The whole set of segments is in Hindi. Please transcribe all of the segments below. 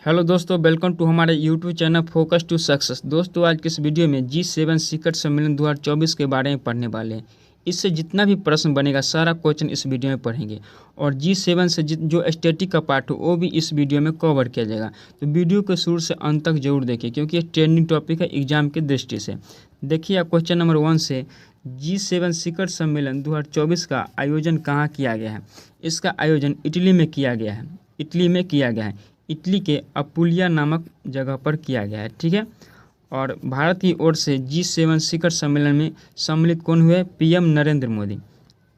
हेलो दोस्तों, वेलकम टू हमारे YouTube channel Focus to Success. दोस्तों, आज के इस वीडियो में G7 शिखर सम्मेलन 2024 के बारे में पढ़ने वाले हैं। इससे जितना भी प्रश्न बनेगा सारा क्वेश्चन इस वीडियो में पढ़ेंगे और G7 से जो स्टैटिक का पार्ट हो वो भी इस वीडियो में कवर किया जाएगा। तो वीडियो को शुरू से अंत तक जरूर देखिए क्योंकि ये ट्रेंडिंग टॉपिक है एग्जाम की दृष्टि से। देखिए क्वेश्चन नंबर 1 से G7 शिखर सम्मेलन 2024 का आयोजन कहाँ किया गया है। इसका आयोजन इटली में किया गया है। इटली के अपुलिया नामक जगह पर किया गया है। ठीक है। और भारत की ओर से G7 शिखर सम्मेलन में सम्मिलित कौन हुए? पीएम नरेंद्र मोदी।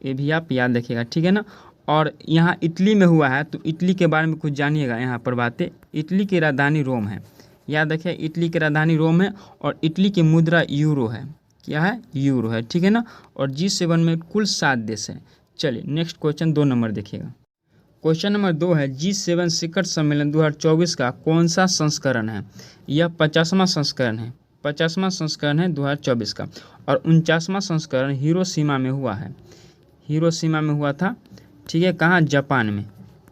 ये भी आप याद रखिएगा, ठीक है ना। और यहाँ इटली में हुआ है तो इटली के बारे में कुछ जानिएगा। यहाँ पर बातें, इटली की राजधानी रोम है। याद रखिए, इटली की राजधानी रोम है और इटली की मुद्रा यूरो है। क्या है? यूरो है, ठीक है ना। और G7 में कुल 7 देश हैं। चलिए नेक्स्ट क्वेश्चन 2 नंबर देखिएगा। क्वेश्चन नंबर 2 है G7 शिखर सम्मेलन 2024 का कौन सा संस्करण है? यह 50वां संस्करण है। 50वां संस्करण है 2024 का और 49वां संस्करण हिरोशिमा में हुआ है। हिरोशिमा में हुआ था, ठीक है। कहाँ? जापान में।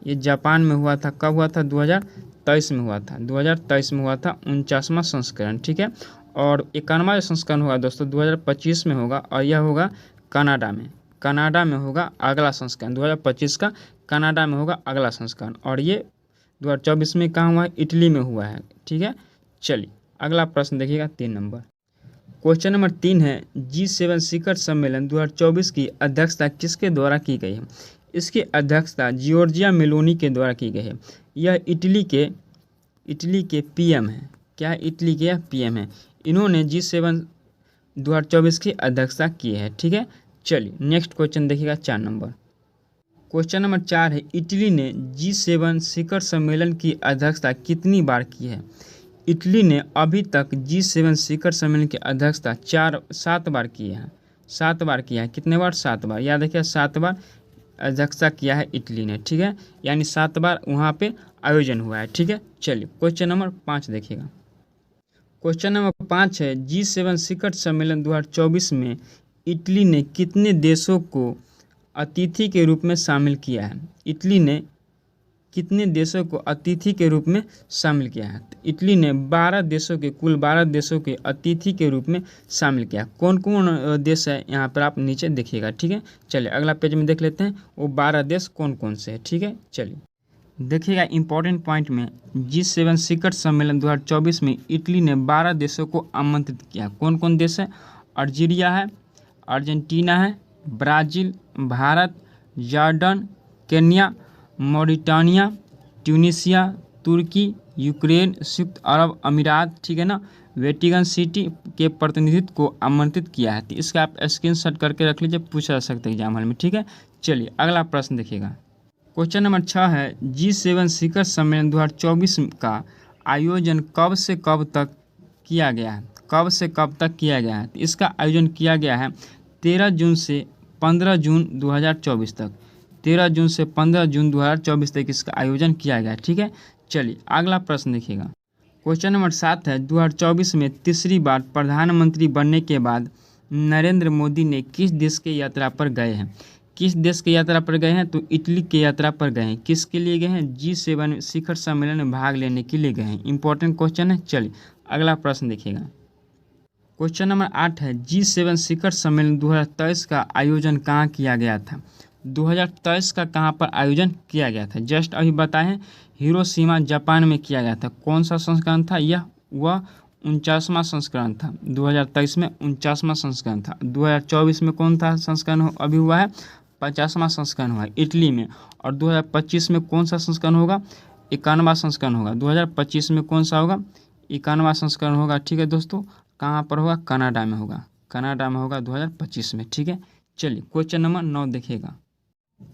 ये जापान में हुआ था। कब हुआ था? 2023 में हुआ था। 2023 में हुआ था 49वां संस्करण, ठीक है। और 51वां संस्करण होगा दोस्तों 2025 में होगा और यह होगा कनाडा में। कनाडा में होगा अगला संस्करण 2025 का। कनाडा में होगा अगला संस्करण और ये 2024 में कहाँ हुआ है? इटली में हुआ है, ठीक है। चलिए अगला प्रश्न देखिएगा 3 नंबर। क्वेश्चन नंबर 3 है G7 शिखर सम्मेलन 2024 की अध्यक्षता किसके द्वारा की गई है? इसकी अध्यक्षता जॉर्जिया मेलोनी के द्वारा की गई है। यह इटली के पीएम है। क्या? इटली के पीएम है। इन्होंने G7 2024 की अध्यक्षता की है, ठीक है। चलिए नेक्स्ट क्वेश्चन देखिएगा 4 नंबर। क्वेश्चन नंबर 4 है इटली ने G7 शिखर सम्मेलन की अध्यक्षता कितनी बार की है? इटली ने अभी तक G7 शिखर सम्मेलन की अध्यक्षता 7 बार की है। 7 बार किया है। कितने बार? 7 बार। याद रखिए 7 बार अध्यक्षता किया है इटली ने, ठीक है। यानी 7 बार वहाँ पे आयोजन हुआ है, ठीक है। चलिए क्वेश्चन नंबर 5 देखिएगा। क्वेश्चन नंबर 5 है G7 शिखर सम्मेलन 2024 में इटली ने कितने देशों को अतिथि के रूप में शामिल किया है? इटली ने कितने देशों को अतिथि के रूप में शामिल किया है? तो इटली ने कुल 12 देशों के अतिथि के रूप में शामिल किया। कौन कौन देश है यहाँ पर आप नीचे देखिएगा, ठीक है। चलिए अगला पेज में देख लेते हैं वो 12 देश कौन कौन से है, ठीक है। चलिए देखिएगा इंपॉर्टेंट पॉइंट में G7 शिखर सम्मेलन 2024 में इटली ने 12 देशों को आमंत्रित किया। कौन कौन देश है? अल्जीरिया है, अर्जेंटीना है, Brazil, Bharat, Jordan, Kenya, Mauritania, Tunisia, तुर्की, यूक्रेन, संयुक्त अरब अमीरात, ठीक है ना। वेटिकन सिटी के प्रतिनिधित्व को आमंत्रित किया है। तो इसका आप स्क्रीनशॉट करके रख लीजिए, पूछा जा सकता है एग्जाम हॉल में, ठीक है। चलिए अगला प्रश्न देखिएगा। क्वेश्चन नंबर 6 है G7 शिखर सम्मेलन 2024 का आयोजन कब से कब तक किया गया है? कब से कब तक किया गया है? तो इसका आयोजन किया गया है 13 जून से 15 जून 2024 तक। 13 जून से 15 जून 2024 तक इसका आयोजन किया गया है, ठीक है। चलिए अगला प्रश्न देखिएगा। क्वेश्चन नंबर 7 है 2024 में तीसरी बार प्रधानमंत्री बनने के बाद नरेंद्र मोदी ने किस देश की यात्रा पर गए हैं? किस देश की यात्रा पर गए हैं? तो इटली की यात्रा पर गए हैं। किसके लिए गए हैं? G7 शिखर सम्मेलन में भाग लेने के लिए गए हैं। इंपॉर्टेंट क्वेश्चन है। चलिए अगला प्रश्न देखिएगा। क्वेश्चन नंबर 8 है G7 शिखर सम्मेलन 2023 का आयोजन कहाँ किया गया था? 2023 का कहाँ पर आयोजन किया गया था? जस्ट अभी बताएं, हिरोशिमा जापान में किया गया था। कौन सा संस्करण था? वह 49वां संस्करण था। 2023 में 49वां संस्करण था। 2024 में कौन था संस्करण अभी हुआ है? 50वां संस्करण हुआ है इटली में। और 2025 में कौन सा संस्करण होगा? 51वां संस्करण होगा। 2025 में कौन सा होगा? 51वां संस्करण होगा, ठीक है दोस्तों। कहाँ पर होगा? कनाडा में होगा। कनाडा में होगा 2025 में, ठीक है। चलिए क्वेश्चन नंबर 9 देखिएगा।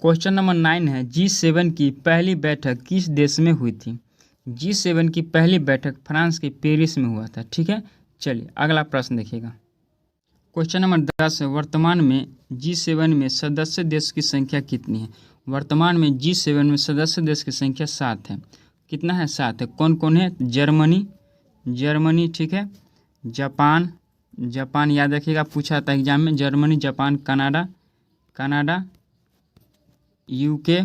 क्वेश्चन नंबर 9 है G7 की पहली बैठक किस देश में हुई थी? G7 की पहली बैठक फ्रांस के पेरिस में हुआ था, ठीक है। चलिए अगला प्रश्न देखिएगा। क्वेश्चन नंबर 10 है वर्तमान में G7 में सदस्य देश की संख्या कितनी है? वर्तमान में G7 में सदस्य देश की संख्या 7 है। कितना है? 7 है। कौन कौन है? जर्मनी, ठीक है। जापान याद रखिएगा, पूछा था एग्जाम में। Germany, Japan, Canada, UK,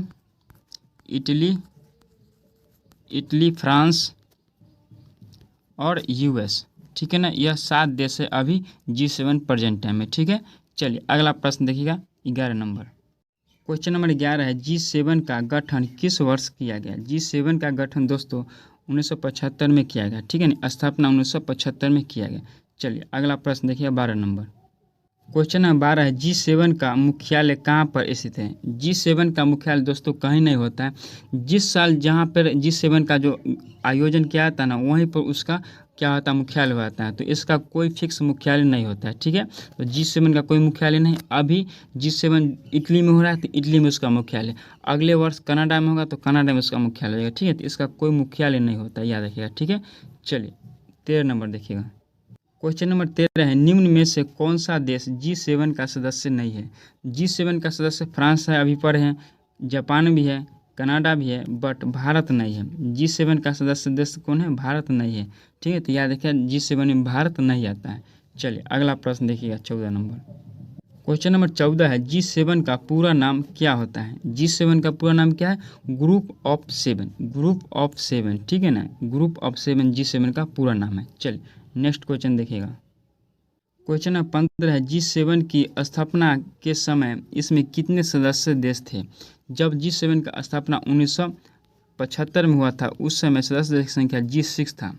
Italy, France, और यूएस। ठीक है ना, यह 7 देश है अभी G7 प्रेजेंट टाइम में। ठीक है, चलिए अगला प्रश्न देखिएगा 11 नंबर। क्वेश्चन नंबर 11 है G7 का गठन किस वर्ष किया गया। G7 का गठन दोस्तों 1975 में किया गया। ठीक है ना, स्थापना 1975 में किया गया। चलिए अगला प्रश्न देखिए 12 नंबर। क्वेश्चन नंबर 12 है G7 का मुख्यालय कहाँ पर स्थित है। G7 का मुख्यालय दोस्तों कहीं नहीं होता है। जिस साल जहाँ पर G7 का जो आयोजन किया था ना, वहीं पर उसका क्या होता है, मुख्यालय होता है। तो इसका कोई फिक्स मुख्यालय नहीं होता है। ठीक है, तो G7 का कोई मुख्यालय नहीं। अभी G7 इटली में हो रहा है तो इटली में उसका मुख्यालय, अगले वर्ष कनाडा में होगा तो कनाडा में उसका मुख्यालय होगा। ठीक है, तो इसका कोई मुख्यालय नहीं होता, याद रखिएगा। ठीक है, चलिए 13 नंबर देखिएगा। क्वेश्चन नंबर 13 है निम्न में से कौन सा देश G7 का सदस्य नहीं है। G7 का सदस्य फ्रांस है, अभी पर है, जापान भी है, कनाडा भी है, बट भारत नहीं है। G7 का सदस्य देश कौन है, भारत नहीं है। ठीक है, तो याद रखिए G7 में भारत नहीं आता है। चलिए अगला प्रश्न देखिएगा 14 नंबर। क्वेश्चन नंबर 14 है G7 का पूरा नाम क्या होता है। G7 का पूरा नाम क्या है, ग्रुप ऑफ 7, ग्रुप ऑफ 7। ठीक है ना, ग्रुप ऑफ 7 G7 का पूरा नाम है। चलिए नेक्स्ट क्वेश्चन देखिएगा। क्वेश्चन नंबर 15 है G7 की स्थापना के समय इसमें कितने सदस्य देश थे। जब G7 का स्थापना 1975 में हुआ था, उस समय सदस्य देश की संख्या G6 था,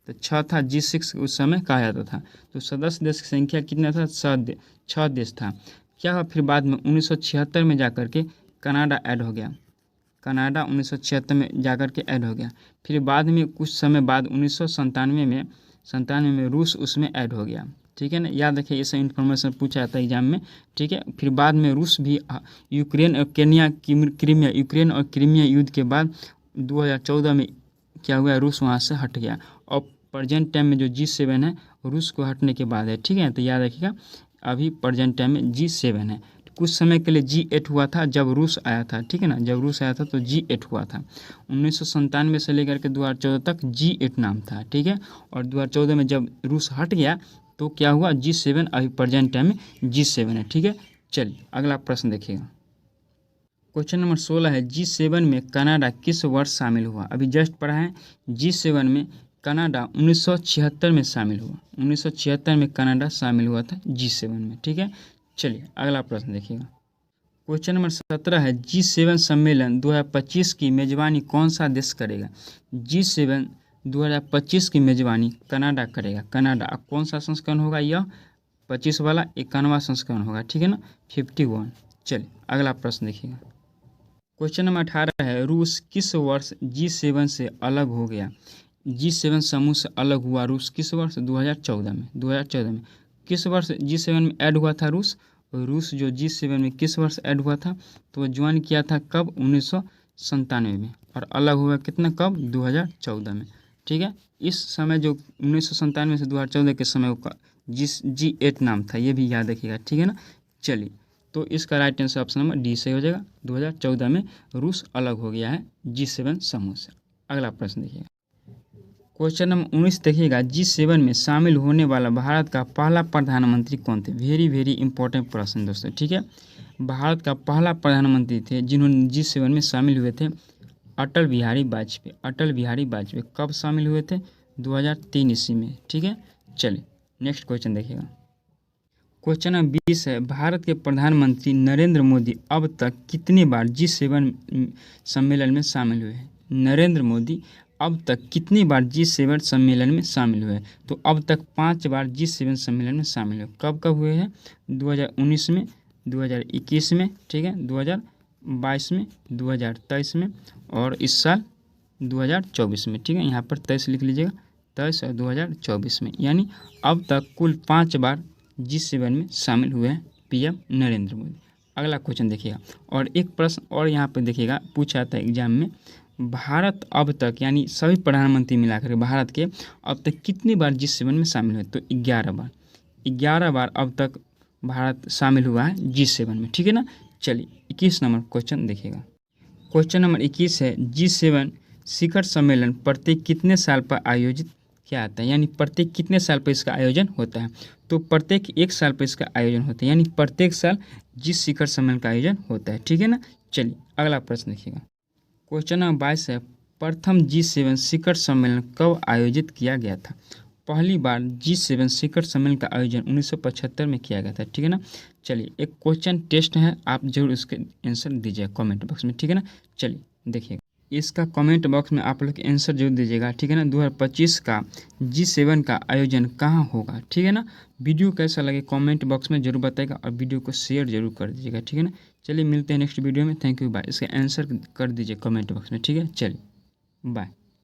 तो 6 था। G6 उस समय कहा जाता था। तो सदस्य देश की संख्या कितना था, 6 देश था। क्या हुआ फिर बाद में 1976 में जाकर के कनाडा ऐड हो गया। कनाडा 1976 में जाकर के ऐड हो गया। फिर बाद में कुछ समय बाद 1997 में रूस उसमें ऐड हो गया। ठीक है ना, याद रखिए, ये सब इन्फॉर्मेशन पूछा जाता है एग्जाम में। ठीक है, फिर बाद में रूस भी यूक्रेन और क्रीमिया युद्ध के बाद 2014 में क्या हुआ, रूस वहाँ से हट गया। और प्रेजेंट टाइम में जो G7 है रूस को हटने के बाद है। ठीक है, तो याद रखिएगा अभी प्रेजेंट टाइम में G7 है। कुछ समय के लिए G8 हुआ था जब रूस आया था। ठीक है ना, जब रूस आया था तो G8 हुआ था। 1997 से लेकर के 2014 तक G8 नाम था। ठीक है, और 2014 में जब रूस हट गया तो क्या हुआ, G7 अभी प्रेजेंट टाइम में G7 है। ठीक है, चलिए अगला प्रश्न देखिएगा। क्वेश्चन नंबर 16 है G7 में कनाडा किस वर्ष शामिल हुआ। अभी जस्ट पढ़ा है, G7 में कनाडा 1976 में शामिल हुआ। 1976 में कनाडा शामिल हुआ था G7 में। ठीक है, चलिए अगला प्रश्न देखिएगा। क्वेश्चन नंबर 17 है G7 सम्मेलन 2025 की मेजबानी कौन सा देश करेगा। G7 2025 की मेजबानी कनाडा करेगा। कनाडा कौन सा संस्करण होगा, यह 25 वाला 51वां संस्करण होगा। ठीक है ना, 51। चलिए अगला प्रश्न देखिएगा। क्वेश्चन नंबर 18 है रूस किस वर्ष G7 से अलग हो गया। G7 समूह से अलग हुआ रूस किस वर्ष, 2014 में। 2014 में किस वर्ष G7 में ऐड हुआ था रूस। रूस जो G7 में किस वर्ष ऐड हुआ था, तो ज्वाइन किया था कब, 1997 में। और अलग हुआ कितना, कब, 2014 में। ठीक है, इस समय जो 1997 से 2014 के समय का G8 नाम था, ये भी याद रखिएगा। ठीक है ना, चलिए तो इसका right answer option number D सही हो जाएगा। 2014 में रूस अलग हो गया है G7 समूह से। अगला प्रश्न देखिएगा। क्वेश्चन नंबर 19 देखिएगा G7 में शामिल होने वाला भारत का पहला प्रधानमंत्री कौन थे। वेरी वेरी इंपॉर्टेंट प्रश्न दोस्तों। ठीक है, भारत का पहला प्रधानमंत्री थे जिन्होंने G7 में शामिल हुए थे, अटल बिहारी वाजपेयी। अटल बिहारी वाजपेयी कब शामिल हुए थे, 2003 ईस्वी में। ठीक है, चलिए नेक्स्ट क्वेश्चन देखिएगा। क्वेश्चन नंबर 20 है भारत के प्रधानमंत्री नरेंद्र मोदी अब तक कितनी बार G7 सम्मेलन में शामिल हुए हैं। नरेंद्र मोदी अब तक कितनी बार G7 सम्मेलन में शामिल हुए, तो अब तक 5 बार G7 सम्मेलन में शामिल हुए। कब कब हुए हैं, 2019 में, 2021 में, ठीक है, 2022 में, 2023 में और इस साल 2024 में। ठीक है, यहाँ पर 23 लिख लीजिएगा, 23 और 2024 में। यानी अब तक कुल 5 बार G7 में शामिल हुए हैं PM नरेंद्र मोदी। अगला क्वेश्चन देखिएगा, और एक प्रश्न और यहाँ पर देखिएगा पूछा था एग्जाम में, भारत अब तक यानी सभी प्रधानमंत्री मिलाकर भारत के अब तक कितनी बार G7 में शामिल हुए, तो 11 बार। 11 बार अब तक भारत शामिल हुआ है G7 में। ठीक है ना, चलिए 21 नंबर क्वेश्चन देखिएगा। क्वेश्चन नंबर 21 है G7 शिखर सम्मेलन प्रत्येक कितने साल पर आयोजित क्या आता है, यानी प्रत्येक कितने साल पर इसका आयोजन होता है, तो प्रत्येक 1 साल पर इसका आयोजन होता है, यानी प्रत्येक साल जिस शिखर सम्मेलन का आयोजन होता है। ठीक है ना, चलिए अगला प्रश्न देखिएगा। क्वेश्चन नंबर 22 है प्रथम G7 शिखर सम्मेलन कब आयोजित किया गया था? पहली बार G7 शिखर सम्मेलन का आयोजन 1975 में किया गया था। ठीक है ना। चलिए एक क्वेश्चन टेस्ट है, आप जरूर इसके आंसर दीजिए कमेंट बॉक्स में। ठीक है ना। चलिए देखिए इसका कमेंट बॉक्स में आप लोग आंसर जरूर दीजिएगा। ठीक है ना। 2025 का G7 का आयोजन कहाँ होगा? ठीक है ना। वीडियो कैसा लगे कमेंट बॉक्स में जरूर बताइएगा और वीडियो को शेयर जरूर कर दीजिएगा। ठीक है ना। चलिए मिलते हैं नेक्स्ट वीडियो में। Thank you bye. इसका आंसर कर दीजिए कमेंट बॉक्स में। ठीक है। चलिए बाय।